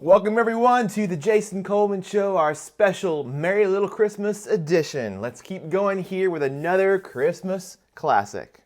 Welcome everyone to the Jason Coleman Show, our special Merry Little Christmas edition. Let's keep going here with another Christmas classic.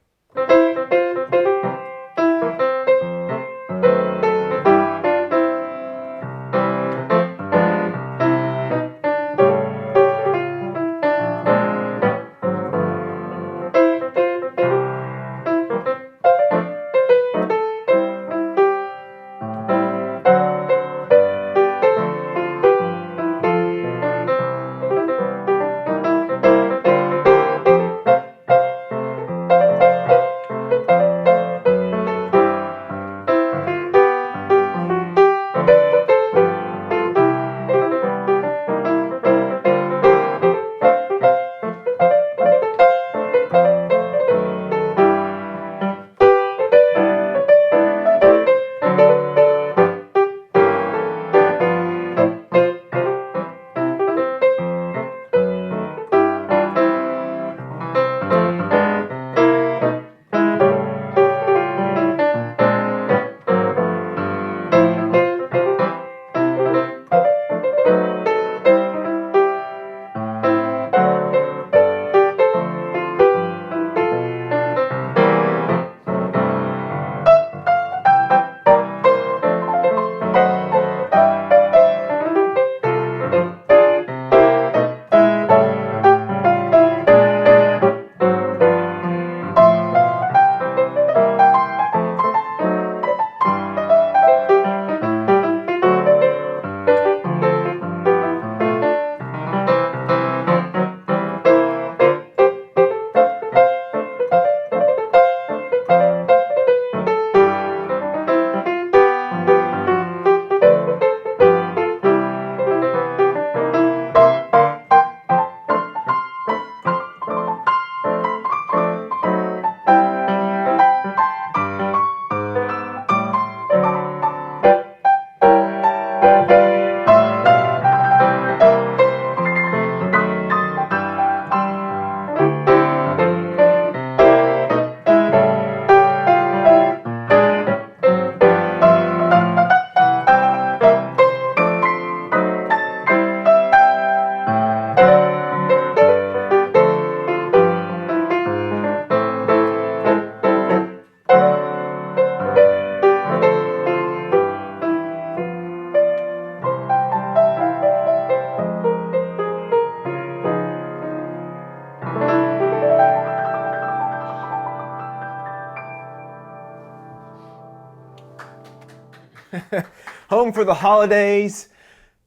Home for the holidays.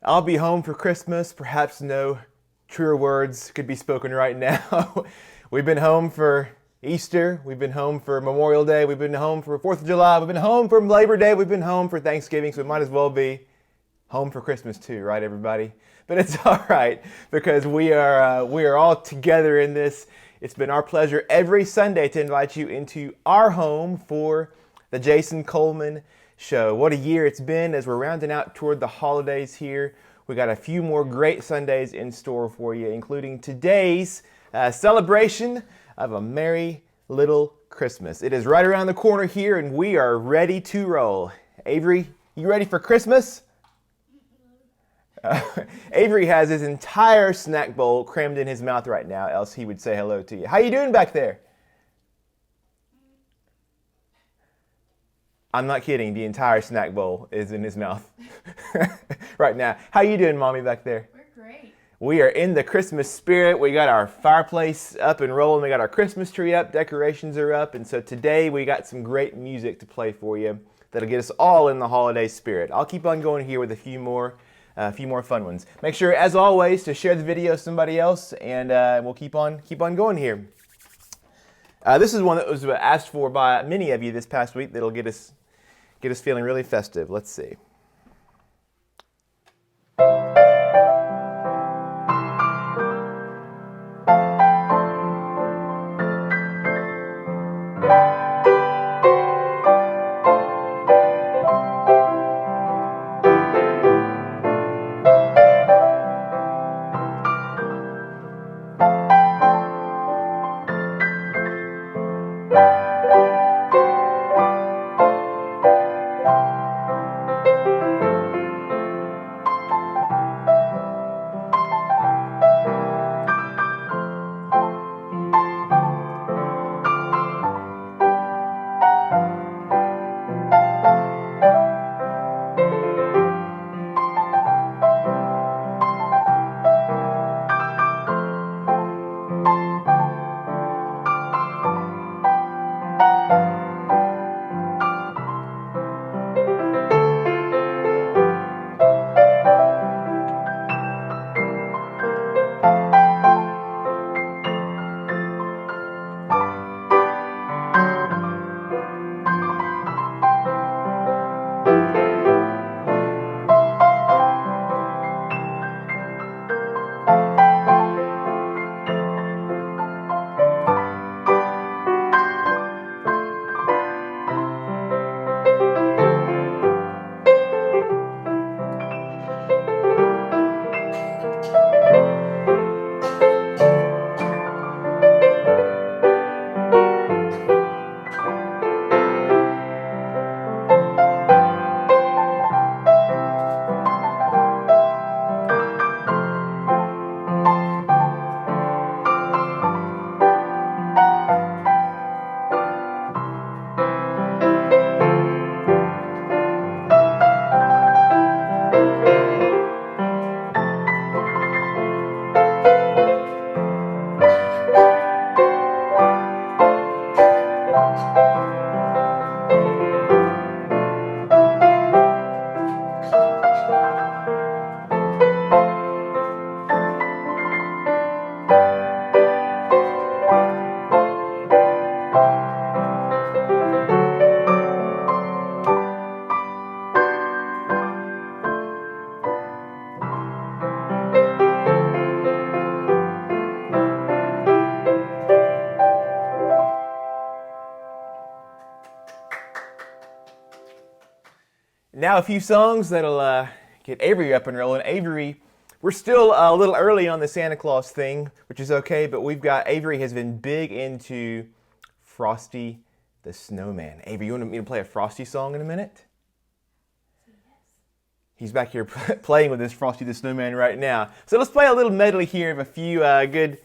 I'll be home for Christmas. Perhaps no truer words could be spoken right now. We've been home for Easter. We've been home for Memorial Day. We've been home for 4th of July. We've been home for Labor Day. We've been home for Thanksgiving. So we might as well be home for Christmas too, right, everybody? But it's all right because we are all together in this. It's been our pleasure every Sunday to invite you into our home for the Jason Coleman Show. What a year it's been as we're rounding out toward the holidays here. We got a few more great Sundays in store for you, including today's celebration of a Merry Little Christmas. It is right around the corner here and we are ready to roll. Avery, you ready for Christmas? Avery has his entire snack bowl crammed in his mouth right now, else he would say hello to you. How you doing back there? I'm not kidding. The entire snack bowl is in his mouth right now. How you doing, Mommy, back there? We're great. We are in the Christmas spirit. We got our fireplace up and rolling. We got our Christmas tree up. Decorations are up. And so today we got some great music to play for you that'll get us all in the holiday spirit. I'll keep on going here with a few more fun ones. Make sure, as always, to share the video with somebody else, and we'll keep on going here. This is one that was asked for by many of you this past week that'll get us feeling really festive. Let's see. now a few songs that'll get Avery up and rolling. Avery, we're still a little early on the Santa Claus thing, which is okay, but Avery has been big into Frosty the Snowman. Avery, you want me to play a Frosty song in a minute? He's back here playing with this Frosty the Snowman right now. So let's play a little medley here of a few good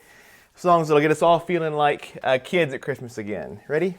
songs that'll get us all feeling like kids at Christmas again. Ready?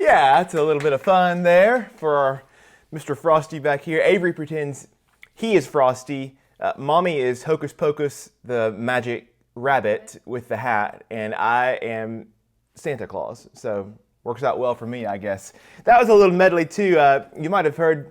Yeah, that's a little bit of fun there for our Mr. Frosty back here. Avery pretends he is Frosty. Mommy is Hocus Pocus, the magic rabbit with the hat, and I am Santa Claus. So works out well for me, I guess. That was a little medley too. You might have heard,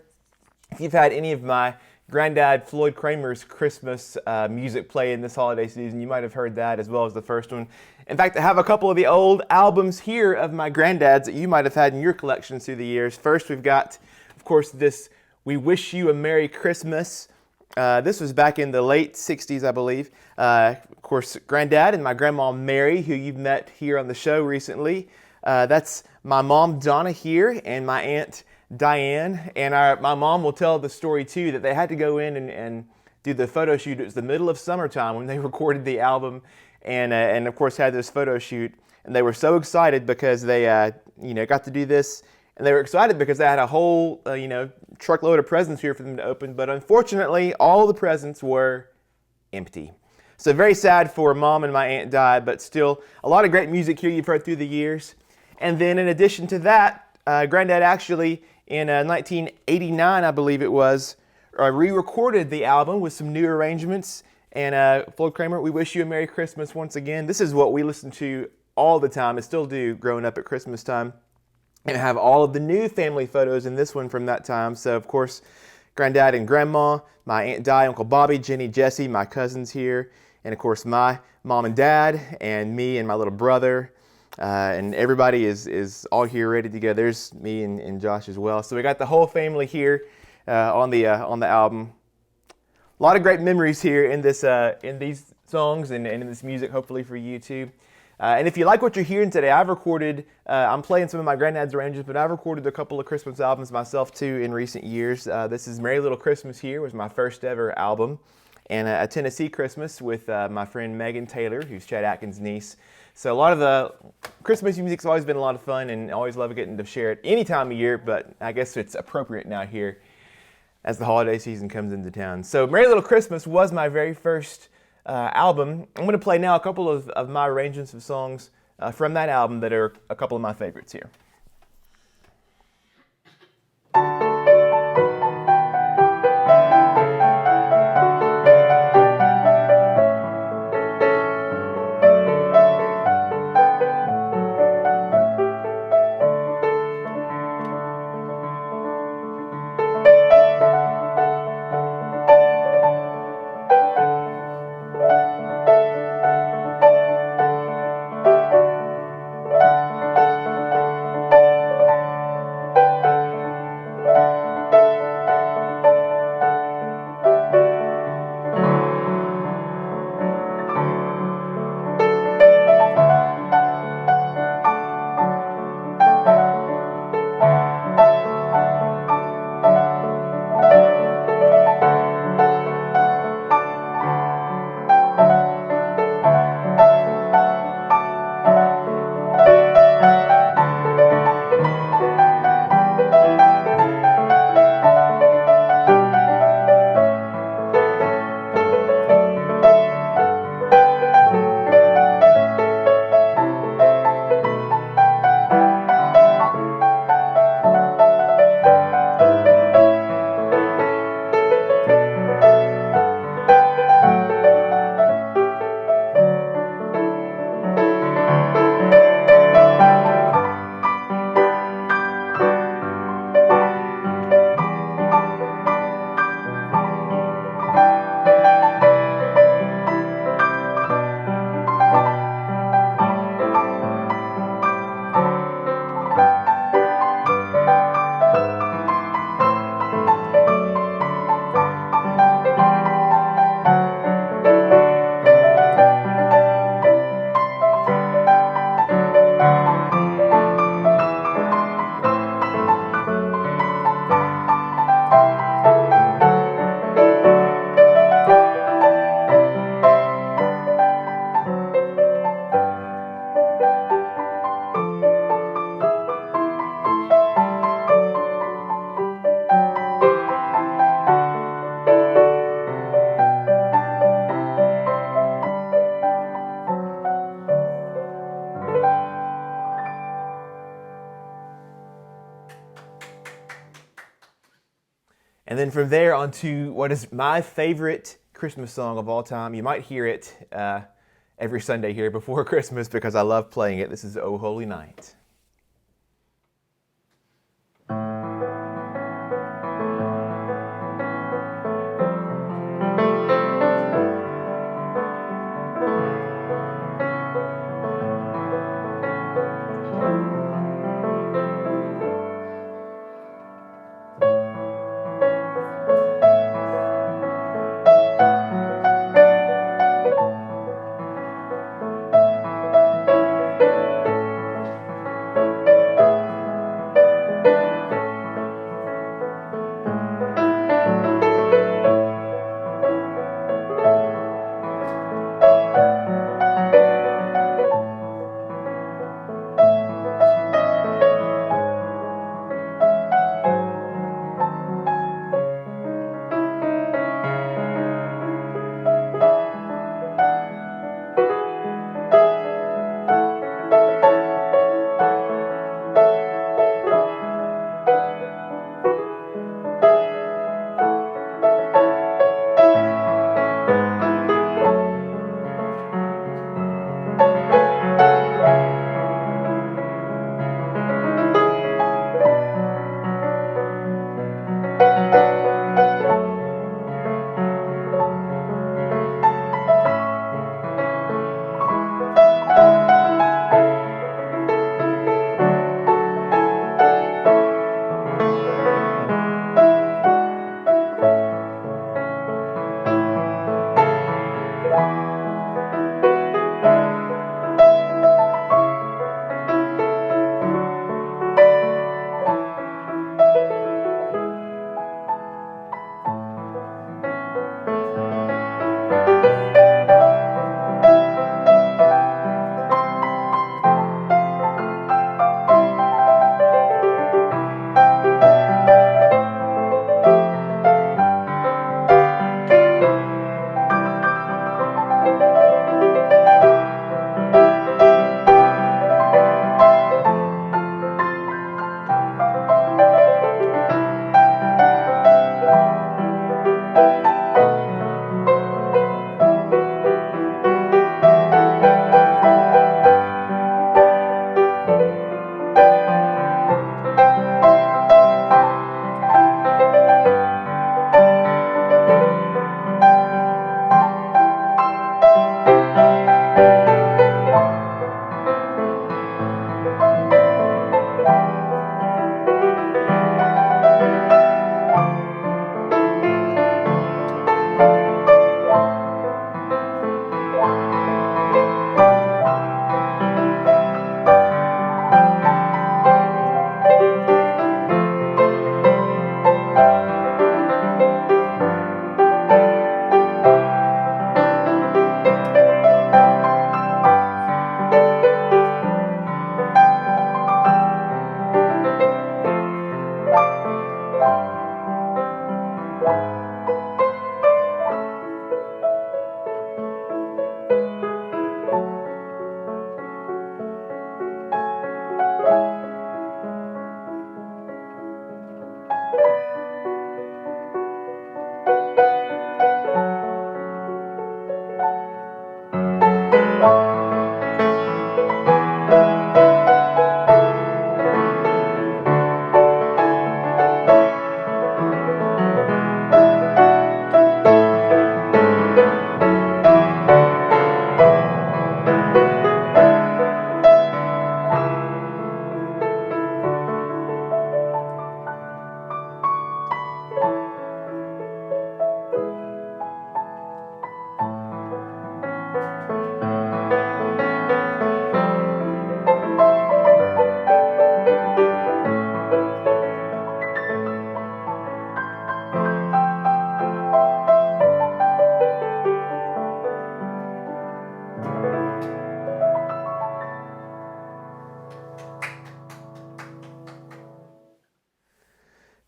if you've had any of my Grandad Floyd Cramer's Christmas music play in this holiday season, you might have heard that as well as the first one. In fact, I have a couple of the old albums here of my granddads that you might have had in your collections through the years. First, we've got, of course, this We Wish You a Merry Christmas. This was back in the late 60s, I believe. Of course, Granddad and my grandma Mary, who you've met here on the show recently. That's my mom Donna here and my aunt Diane. And my mom will tell the story too that they had to go in and do the photo shoot. It was the middle of summertime when they recorded the album and of course had this photo shoot. And they were so excited because they got to do this. And they were excited because they had a whole truckload of presents here for them to open. But unfortunately, all the presents were empty. So very sad for Mom and my Aunt Di, but still a lot of great music here you've heard through the years. And then in addition to that, Granddad actually in 1989, I believe it was, re-recorded the album with some new arrangements. And Floyd Cramer, We Wish You a Merry Christmas once again. This is what we listen to all the time and still do growing up at Christmas time. And have all of the new family photos in this one from that time. So, of course, Granddad and Grandma, my Aunt Di, Uncle Bobby, Jenny, Jesse, my cousins here, and, of course, my mom and dad, and me and my little brother. And everybody is all here ready to go. There's me and Josh as well. So we got the whole family here on the album. A lot of great memories here in this in these songs and in this music, hopefully for you too. And if you like what you're hearing today, I'm playing some of my granddad's arrangements, but I've recorded a couple of Christmas albums myself too in recent years. This is Merry Little Christmas Here, was my first ever album, and a Tennessee Christmas with my friend Megan Taylor, who's Chad Atkins' niece. So a lot of the Christmas music's always been a lot of fun, and always love getting to share it any time of year, but I guess it's appropriate now here as the holiday season comes into town. So Merry Little Christmas was my very first album. I'm going to play now a couple of my arrangements of songs from that album that are a couple of my favorites here. And then from there on to what is my favorite Christmas song of all time. You might hear it every Sunday here before Christmas because I love playing it. This is "O Holy Night."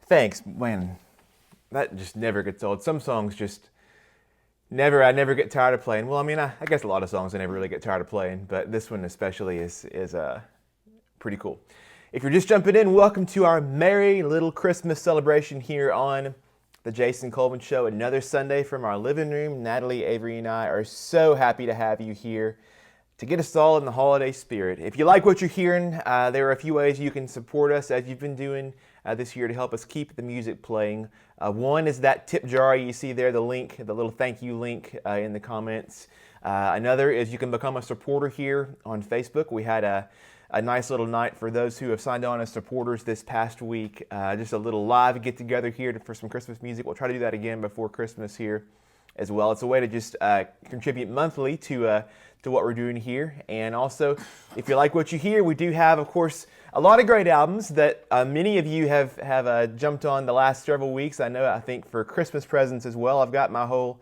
Thanks, man. That just never gets old. Some songs just I never get tired of playing. Well, I mean, I guess a lot of songs I never really get tired of playing, but this one especially is pretty cool. If you're just jumping in, welcome to our merry little Christmas celebration here on the Jason Coleman Show. Another Sunday from our living room. Natalie, Avery, and I are so happy to have you here to get us all in the holiday spirit. If you like what you're hearing, there are a few ways you can support us as you've been doing this year to help us keep the music playing. One is that tip jar you see there, the link, the little thank you link in the comments. Another is you can become a supporter here on Facebook. We had a nice little night for those who have signed on as supporters this past week. Just a little live get together here for some Christmas music. We'll try to do that again before Christmas here as well. It's a way to just contribute monthly to what we're doing here. And also, if you like what you hear, we do have, of course, a lot of great albums that many of you have jumped on the last several weeks. I think for Christmas presents as well. I've got my whole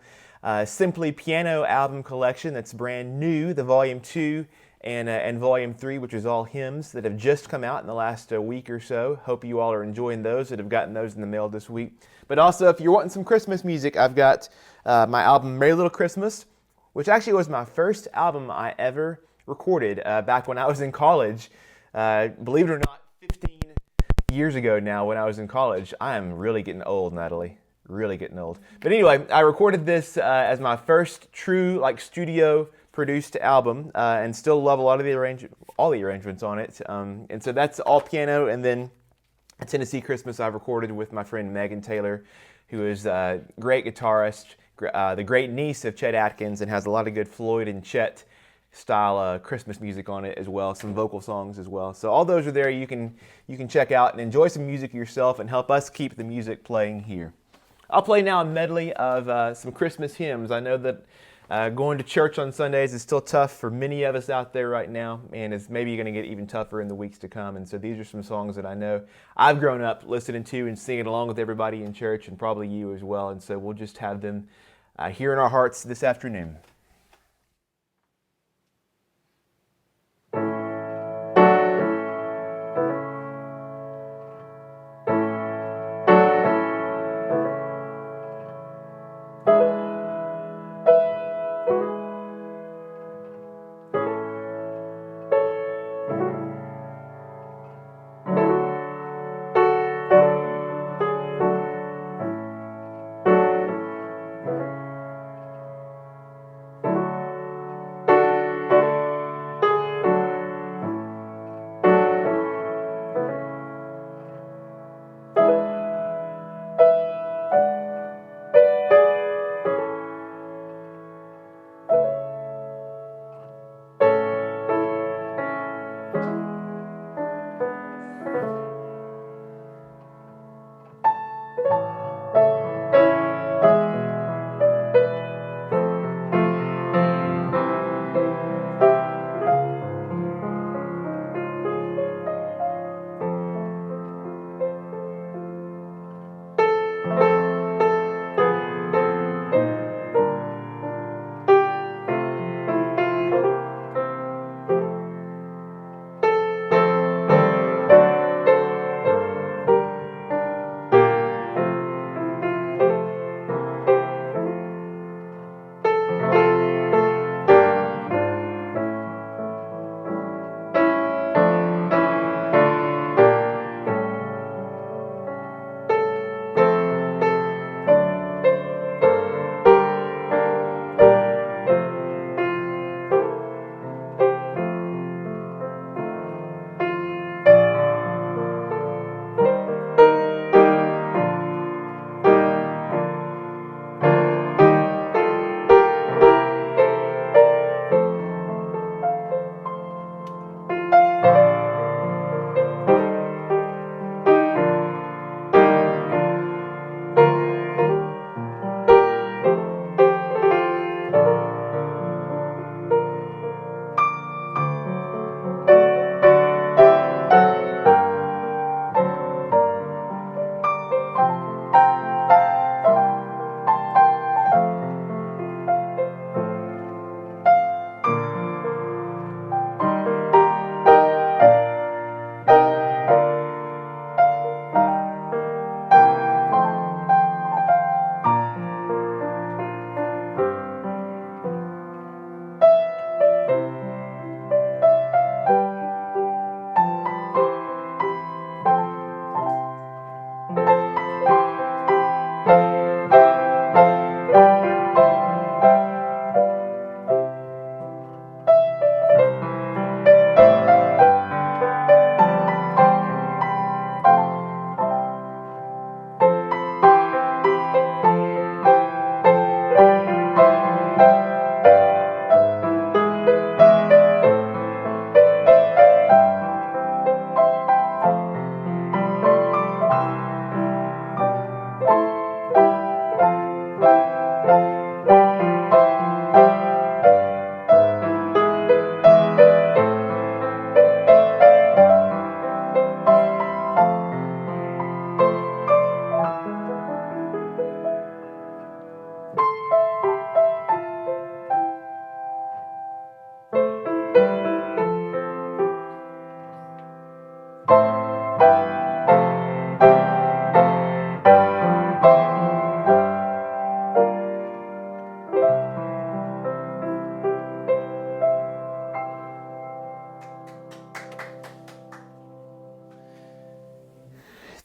Simply Piano album collection that's brand new, the Volume 2 and Volume 3, which is all hymns that have just come out in the last week or so. Hope you all are enjoying those that have gotten those in the mail this week. But also, if you're wanting some Christmas music, I've got my album Merry Little Christmas, which actually was my first album I ever recorded back when I was in college. Believe it or not, 15 years ago now when I was in college. I am really getting old, Natalie. Really getting old. But anyway, I recorded this as my first true studio produced album, and still love a lot of all the arrangements on it. And so that's all piano, and then Tennessee Christmas I've recorded with my friend Megan Taylor, who is a great guitarist, the great niece of Chet Atkins, and has a lot of good Floyd and Chet style Christmas music on it as well, some vocal songs as well. So all those are there. You can check out and enjoy some music yourself and help us keep the music playing here. I'll play now a medley of some Christmas hymns. I know that going to church on Sundays is still tough for many of us out there right now, and it's maybe going to get even tougher in the weeks to come. And so these are some songs that I know I've grown up listening to and singing along with everybody in church, and probably you as well. And so we'll just have them here in our hearts this afternoon.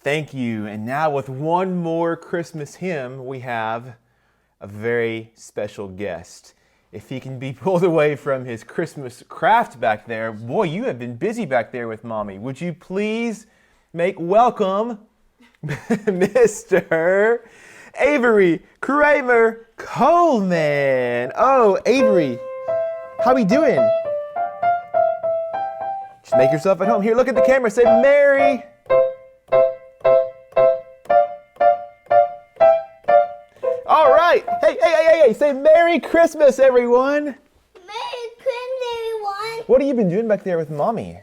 Thank you. And now with one more Christmas hymn, we have a very special guest. If he can be pulled away from his Christmas craft back there, boy, you have been busy back there with Mommy. Would you please make welcome Mr. Avery Cramer Coleman. Oh, Avery, how we doing? Just make yourself at home. Here, look at the camera. Say Merry. All right. Hey. Say Merry Christmas, everyone. Merry Christmas, everyone. What have you been doing back there with Mommy?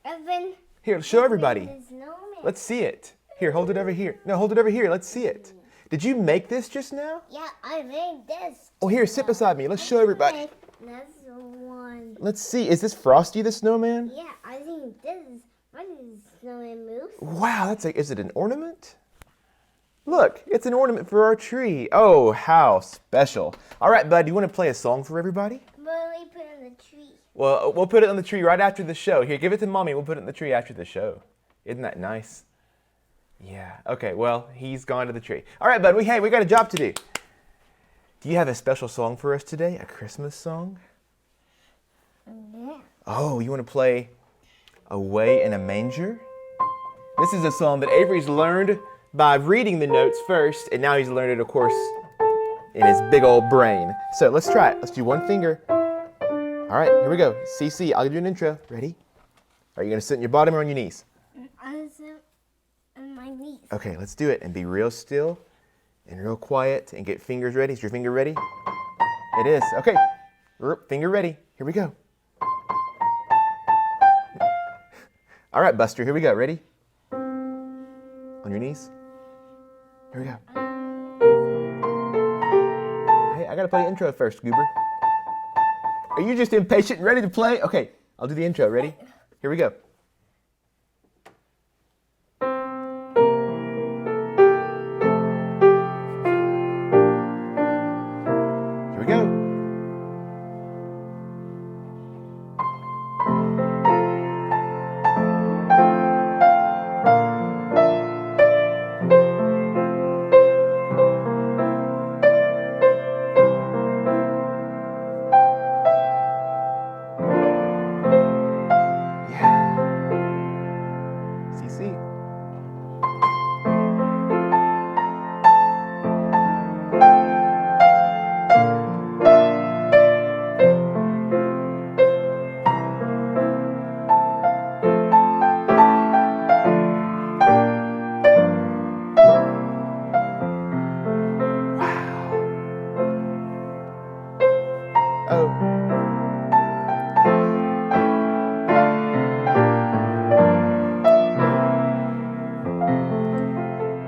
I've been... Here, show everybody. the snowman. Let's see it. Here, hold it over here. No, hold it over here. Let's see it. Did you make this just now? Yeah, I made this. Oh, here, sit beside me. Let's show everybody. That's the one. Let's see. Is this Frosty the Snowman? Yeah, I think this is... What is snowman moose? Wow, is it an ornament? Look, it's an ornament for our tree. Oh, how special. All right, bud, do you want to play a song for everybody? But we put it in the tree. Well, we'll put it on the tree right after the show. Here, give it to Mommy. We'll put it in the tree after the show. Isn't that nice? Yeah. Okay, well, he's gone to the tree. All right, bud, we got a job to do. Do you have a special song for us today? A Christmas song? Yeah. Oh, you want to play Away in a Manger? This is a song that Avery's learned by reading the notes first, and now he's learned it, of course, in his big old brain. So let's try it. Let's do one finger. All right, here we go. CC, I'll give you an intro. Ready? Are you going to sit on your bottom or on your knees? I sit on my knees. Okay, let's do it. And be real still and real quiet and get fingers ready. Is your finger ready? It is. Okay. Finger ready. Here we go. All right, Buster, here we go. Ready? On your knees? Here we go. Hey, I gotta play the intro first, Goober. Are you just impatient and ready to play? Okay, I'll do the intro. Ready? Here we go. Here we go.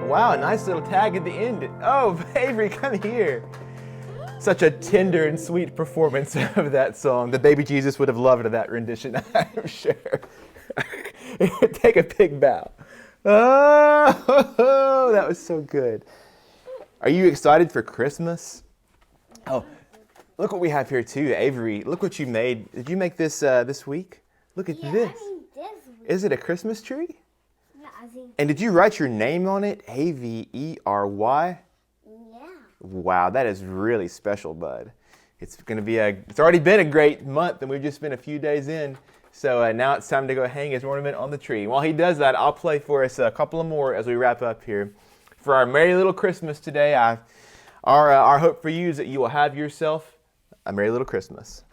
Wow, nice little tag at the end. Oh, Avery, come here. Such a tender and sweet performance of that song. The baby Jesus would have loved that rendition, I'm sure. Take a big bow. Oh, that was so good. Are you excited for Christmas? Oh, look what we have here too, Avery. Look what you made. Did you make this this week? Look at this. I think this week. Is it a Christmas tree? Yeah, I think. And did you write your name on it? Avery? Yeah. Wow, that is really special, bud. It's already been a great month, and we've just been a few days in. So now it's time to go hang his ornament on the tree. While he does that, I'll play for us a couple of more as we wrap up here. For our Merry Little Christmas today, our hope for you is that you will have yourself a Merry Little Christmas.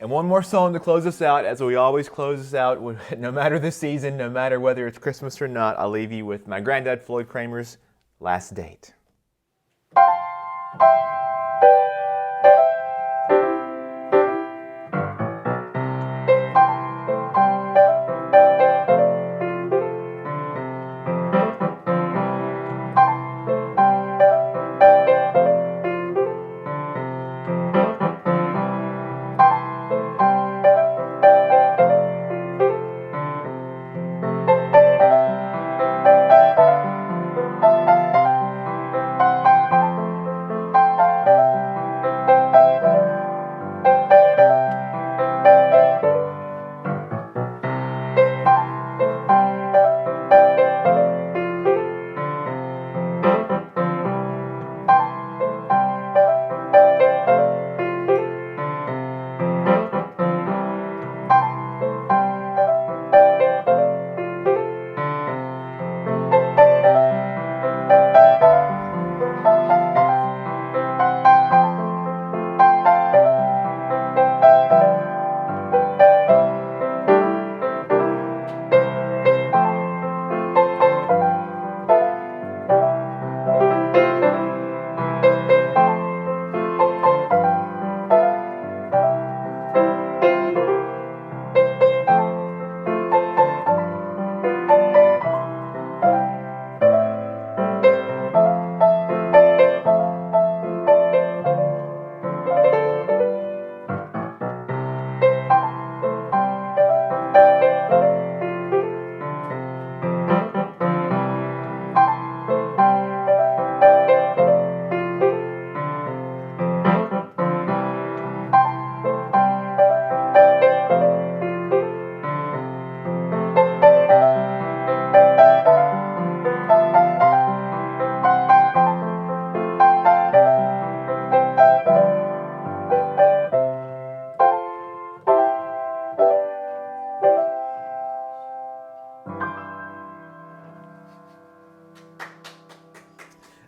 And one more song to close us out, as we always close us out, no matter the season, no matter whether it's Christmas or not, I'll leave you with my Grandad Floyd Cramer's Last Date.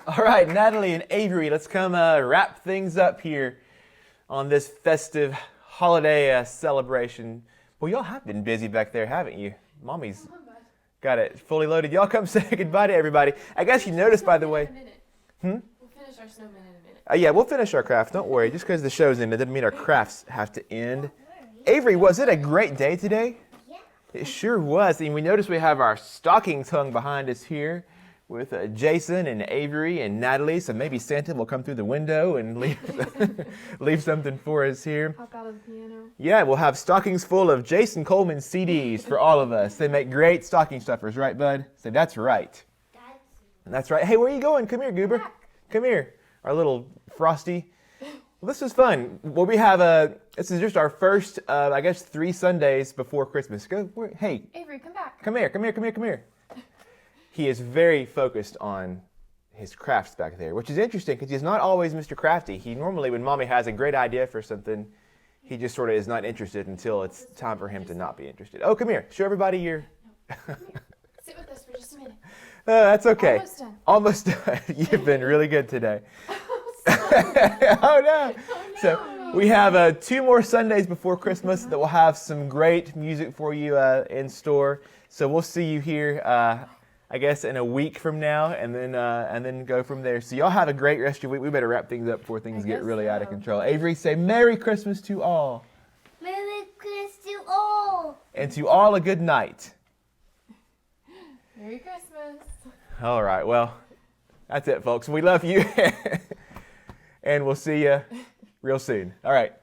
All right, Natalie and Avery, let's come wrap things up here on this festive holiday celebration. Well, y'all have been busy back there, haven't you? Mommy's got it fully loaded. Y'all come say goodbye to everybody. I guess you noticed, by the way. We'll finish our snowman in a minute. Yeah, we'll finish our craft. Don't worry. Just because the show's ended doesn't mean our crafts have to end. Avery, was it a great day today? Yeah. It sure was. And we noticed we have our stockings hung behind us here with Jason and Avery and Natalie. So maybe Santa will come through the window and leave something for us here. Hop out of the piano. Yeah, we'll have stockings full of Jason Coleman CDs for all of us. They make great stocking stuffers, right, bud? Say, that's right. That's right. Hey, where are you going? Come here, Goober. Come here. Our little Frosty. Well, this is fun. Well, we have this is just our first, I guess, 3 Sundays before Christmas. Hey. Avery, come back. Come here. He is very focused on his crafts back there, which is interesting because he's not always Mr. Crafty. He normally, when Mommy has a great idea for something, he just sort of is not interested until it's time for him to not be interested. Oh, come here. Show everybody your... Come here. Sit with us for just a minute. That's okay. Almost done. Almost done. You've been really good today. Oh, no. So we have 2 more Sundays before Christmas that will have some great music for you in store. So we'll see you here, I guess, in a week from now, and then go from there. So y'all have a great rest of your week. We better wrap things up before things get really out of control. Avery, say Merry Christmas to all. Merry Christmas to all. And to all a good night. Merry Christmas. All right, well, that's it, folks. We love you, and we'll see you real soon. All right.